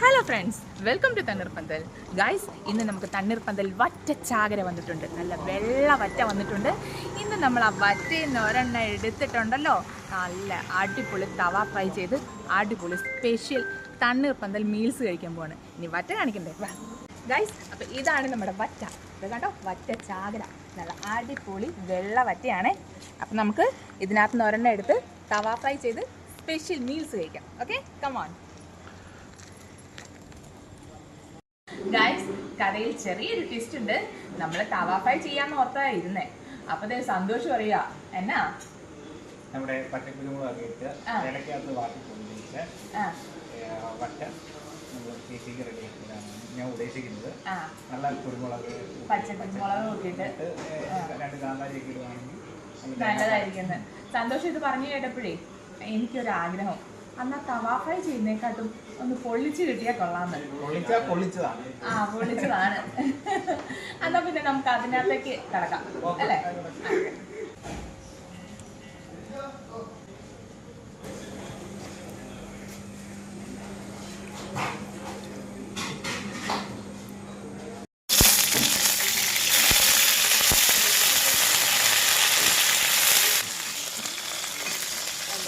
Hello friends, welcome to Thanneerpanthal. Guys, ഇന്ന് നമുക്ക് തണ്ണീർപ്പന്തൽ വറ്റ ചാകര വന്നിട്ടുണ്ട്. നല്ല വെള്ള വറ്റ വന്നിട്ടുണ്ട്. ഇന്ന് നമ്മൾ ആ വറ്റയിൽ നിന്ന് ഒരെണ്ണം എടുത്തിട്ടുണ്ടല്ലോ, നല്ല അടിപൊളി തവ ഫ്രൈ ചെയ്ത് അടിപൊളി സ്പെഷ്യൽ തണ്ണീർപ്പന്തൽ മീൽസ് കഴിക്കാൻ പോവാണ്. ഇനി വറ്റ കാണിക്കണ്ടേ? ഗൈസ്, അപ്പോൾ ഇതാണ് നമ്മുടെ വറ്റ. ഇത് കണ്ടോ, വറ്റ ചാകര നല്ല അടിപൊളി വെള്ള വറ്റയാണ്. അപ്പം നമുക്ക് ഇതിനകത്ത് നിന്ന് ഒരെണ്ണം എടുത്ത് തവ ഫ്രൈ ചെയ്ത് സ്പെഷ്യൽ മീൽസ് കഴിക്കാം. Okay, come on. ഗൈസ്, കഥയിൽ ചെറിയൊരു ട്വിസ്റ്റ് ഉണ്ട്. നമ്മൾ തവ ഫ്രൈ ചെയ്യാന്ന് ഓർത്താ ഇരുന്നേ. അപ്പൊ സന്തോഷം പറയാ എന്നാ നമ്മുടെ പച്ചക്കുരുമുളകിട്ട് ഇലക്കകത്ത് വാട്ടി കൊണ്ടിട്ട് വറ്റ റെഡിയാക്കിയതാണ് ഞാൻ ഉദ്ദേശിക്കുന്നത്. നല്ല കുരുമുളക് പച്ചക്കുരുമുളക് നോക്കിയിട്ട് 2 കാന്താരിയൊക്കെ ഇടുവാണെങ്കിൽ നല്ലതായിരിക്കുന്നത്. സന്തോഷം ഇത് പറഞ്ഞു കേട്ടപ്പോഴേ എനിക്കൊരു ആഗ്രഹം, അന്നാ തവ ഫ്രൈ ചെയ്യുന്നേക്കാട്ടും ഒന്ന് പൊള്ളിച്ച് കിട്ടിയാൽ കൊള്ളാന്ന്. പൊള്ളിച്ചതാണ്. എന്നാ പിന്നെ നമുക്ക് അതിനകത്തേക്ക് കിടക്കാം അല്ലേ?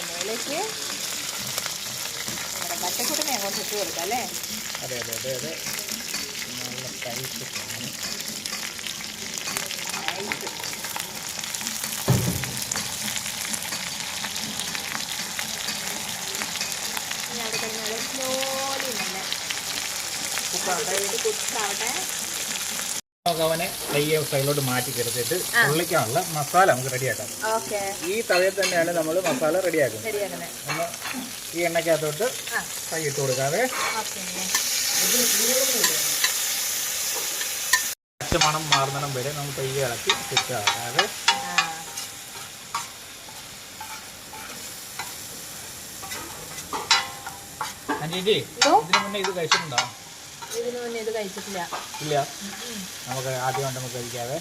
മേലേക്ക് പച്ചക്കൂട്ടിനെ അങ്ങോട്ട് ഇട്ട് കൊടുക്കാം അല്ലേ? അതെ നല്ല ടൈറ്റ് അവനെ നെയ്യ് സൈഡിലോട്ട് മാറ്റി കിടത്തിട്ട് പൊള്ളിക്കാനുള്ള മസാല നമുക്ക് റെഡിയാക്കാം. ഈ തവയിൽ തന്നെയാണ് നമ്മൾ മസാല റെഡിയാക്കുന്നത്. ഒന്ന് ഈ എണ്ണയ്ക്കകത്തോട്ട് ഫ്രൈ ഇട്ട് കൊടുക്കാതെ പച്ചമണം മാറുന്നിടം വരെ നമുക്ക് ഈ ഇളക്കി സെറ്റാക്കാതെ അഞ്ചേച്ചി ഇതിനു മുന്നേ ഇത് കഴിച്ചിട്ടുണ്ടോ? ഇതിനു മുന്നേ ഇത് കഴിച്ചിട്ടില്ല. ഇല്ല, നമുക്ക് ആദ്യമായിട്ട് നമുക്ക് കഴിക്കാതെ.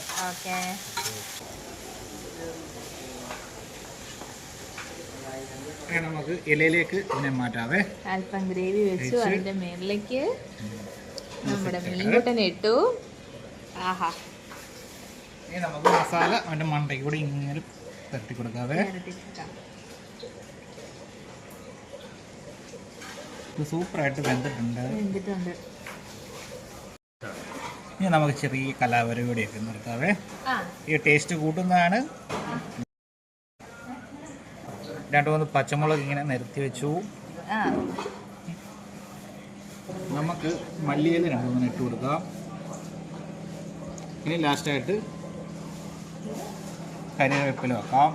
നമുക്ക് ഇലയിലേക്ക് ഇതിനെ മാറ്റാതെ അല്പം ഗ്രേവി വെച്ചു അതിന്റെ മേളിലേക്ക് നമ്മുടെ മീൻകുട്ടനെ ഇട്ടു. ആഹാ, ഇനി നമുക്ക് മസാല അതിന്റെ മണ്ടയ്ക്ക് കൂടി ഇങ്ങനെ തട്ടി കൊടുക്കാതെ സൂപ്പറായിട്ട് വെന്തിട്ടുണ്ട്. ഇനി നമുക്ക് ചെറിയ കലാപരിപാടിയൊക്കെ നിർത്താതെ ഈ ടേസ്റ്റ് കൂട്ടുന്നതാണ്. 2-3 പച്ചമുളക് ഇങ്ങനെ നിരത്തി വെച്ചു. നമുക്ക് മല്ലിയില 2-3 ഇട്ട് കൊടുക്കാം. ഇനി ലാസ്റ്റായിട്ട് കരിവേപ്പില വെക്കാം.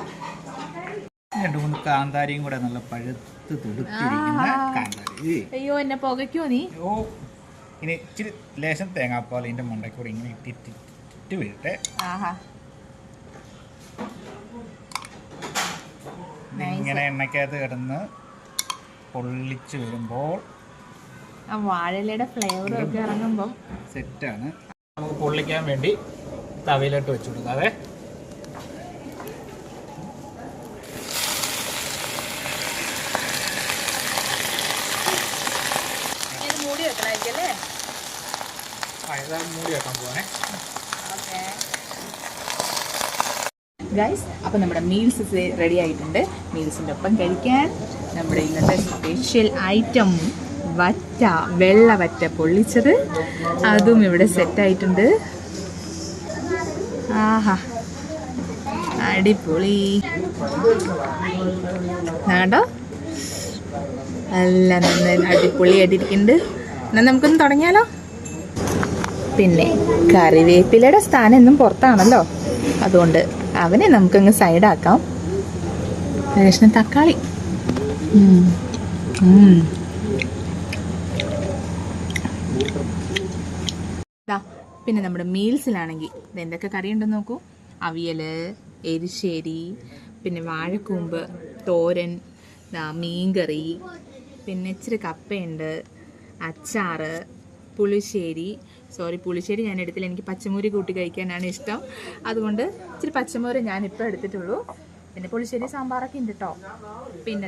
2-3 കാന്താരിയും കൂടെ നല്ല പഴുത്ത് തുടുത്തിരിക്കുന്ന കാന്താരി. അയ്യോ, എന്നെ പുകയ്ക്കോ നീ? ഇനി ഇച്ചിരി ലേശം തേങ്ങാപ്പാൽ ഇതിൻ്റെ മണ്ടയ്ക്ക് കൂടി ഇങ്ങനെ ഇട്ടിട്ട് വീഴട്ടെ. ഇങ്ങനെ എണ്ണയ്ക്കകത്ത് കിടന്ന് പൊള്ളിച്ച് വരുമ്പോൾ വാഴയിലയുടെ ഫ്ലേവർ ഒക്കെ ഇറങ്ങുമ്പോൾ സെറ്റാണ്. നമുക്ക് പൊള്ളിക്കാൻ വേണ്ടി തവയിലോട്ട് വെച്ച് കൊടുക്കാതെ മൂടി വെക്കണമായിരിക്കും അല്ലേ? മൂടി വെക്കാൻ പോവാണേ. ഗൈസ്, അപ്പോൾ നമ്മുടെ മീൽസ് റെഡി ആയിട്ടുണ്ട്. മീൽസിൻ്റെ ഒപ്പം കഴിക്കാൻ നമ്മുടെ ഇന്നത്തെ സ്പെഷ്യൽ ഐറ്റം വറ്റ, വെള്ള വറ്റ പൊള്ളിച്ചത്, അതും ഇവിടെ സെറ്റായിട്ടുണ്ട്. ആഹാ, അടിപൊളി. കേട്ടോ, എല്ലാം നന്നായി അടിപൊളിയായിട്ടിരിക്കുന്നുണ്ട്. എന്നാൽ നമുക്കൊന്ന് തുടങ്ങിയാലോ? പിന്നെ കറിവേപ്പിലയുടെ സ്ഥാനം എന്നും പുറത്താണല്ലോ, അതുകൊണ്ട് അവനെ നമുക്കങ്ങ് സൈഡാക്കാം. കഷ്ണം തക്കാളി. പിന്നെ നമ്മുടെ മീൽസിലാണെങ്കിൽ ഇതെന്തൊക്കെ കറിയുണ്ടെന്ന് നോക്കൂ. അവിയൽ, എരിശ്ശേരി, പിന്നെ വാഴക്കൂമ്പ്, തോരൻ, മീൻകറി, പിന്നെ ഇച്ചിരി കപ്പയുണ്ട്, അച്ചാറ്, പുളിശ്ശേരി. പുളിശ്ശേരി ഞാൻ എടുത്തില്ല, എനിക്ക് പച്ചമൂരി കൂട്ടി കഴിക്കാനാണ് ഇഷ്ടം. അതുകൊണ്ട് ഇച്ചിരി പച്ചമൂരി ഞാനിപ്പോൾ എടുത്തിട്ടുള്ളൂ. പിന്നെ പുളിശ്ശേരി സാമ്പാറൊക്കെ ഉണ്ട് കേട്ടോ. പിന്നെ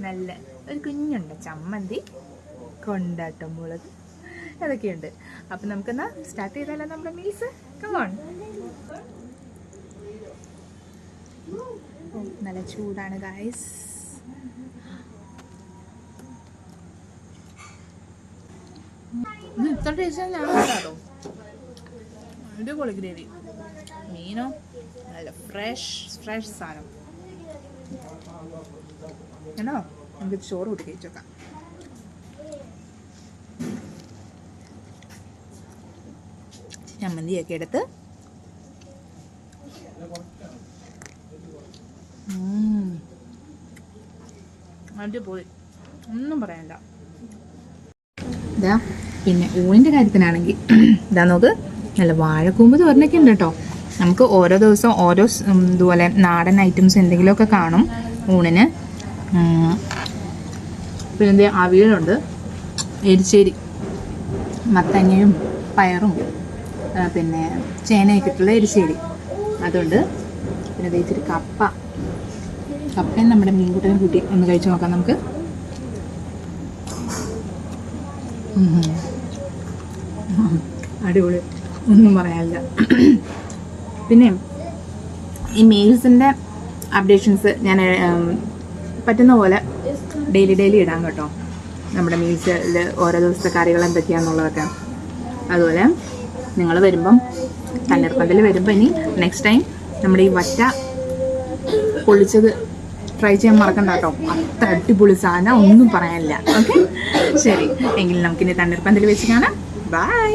നല്ല ഒരു കുഞ്ഞുണ്ട് ചമ്മന്തി, കൊണ്ടാട്ടം മുളക്, അതൊക്കെയുണ്ട്. അപ്പം നമുക്കെന്നാ സ്റ്റാർട്ട് ചെയ്താലോ നമ്മുടെ മീൽസ്. കമോൺ. നല്ല ചൂടാണ് ഗൈസ്. ഇത്ര ടേസ്റ്റ് ഞാൻ കേട്ടോ. അടിപൊളി ഗ്രേവി. മീനോ നല്ല ഫ്രഷ് സാധനം. കേട്ടോ, നമുക്ക് ചോറ് കൂട്ടി കഴിച്ചു നോക്കാം. ചമ്മന്തിയൊക്കെ എടുത്ത് അടിപൊളി, ഒന്നും പറയണ്ട. ഇതാ പിന്നെ ഊണിൻ്റെ കാര്യത്തിനാണെങ്കിൽ ഇതാ നോക്ക്, നല്ല വാഴക്കൂമ്പ് തോരനൊക്കെ ഉണ്ട് കേട്ടോ. നമുക്ക് ഓരോ ദിവസവും ഓരോ ഇതുപോലെ നാടൻ ഐറ്റംസ് എന്തെങ്കിലുമൊക്കെ കാണും ഊണിന്. പിന്നെ അവിയലുണ്ട്, എരിശ്ശേരി, മത്തങ്ങയും പയറും പിന്നെ ചേനയൊക്കെ ഇട്ടുള്ള എരിശ്ശേരി അതുണ്ട്. പിന്നെ ഇച്ചിരി കപ്പയും നമ്മുടെ മീൻകൂട്ടനും കൂട്ടി ഒന്ന് കഴിച്ചു നോക്കാം നമുക്ക്. അടിപൊളി, ഒന്നും പറയാനില്ല. പിന്നെ ഈ മീൽസിൻ്റെ അപ്ഡേഷൻസ് ഞാൻ പറ്റുന്ന പോലെ ഡെയിലി ഇടാം കേട്ടോ. നമ്മുടെ മീൽസിൽ ഓരോ ദിവസത്തെ കറികൾ എന്തൊക്കെയാണെന്നുള്ളതൊക്കെ. അതുപോലെ നിങ്ങൾ വരുമ്പം തണ്ണീർപ്പന്തൽ വരുമ്പോൾ ഇനി നെക്സ്റ്റ് ടൈം നമ്മുടെ ഈ വറ്റ പൊള്ളിച്ചത് ട്രൈ ചെയ്യാൻ മറക്കണ്ട കേട്ടോ. അത്ര അടിപൊളി സാധനം, ഒന്നും പറയാനില്ല. ഓക്കെ, ശരി എങ്കിൽ നമുക്കിനി തണ്ണീർപ്പന്തൽ വെച്ച് കാണാം. ബൈ.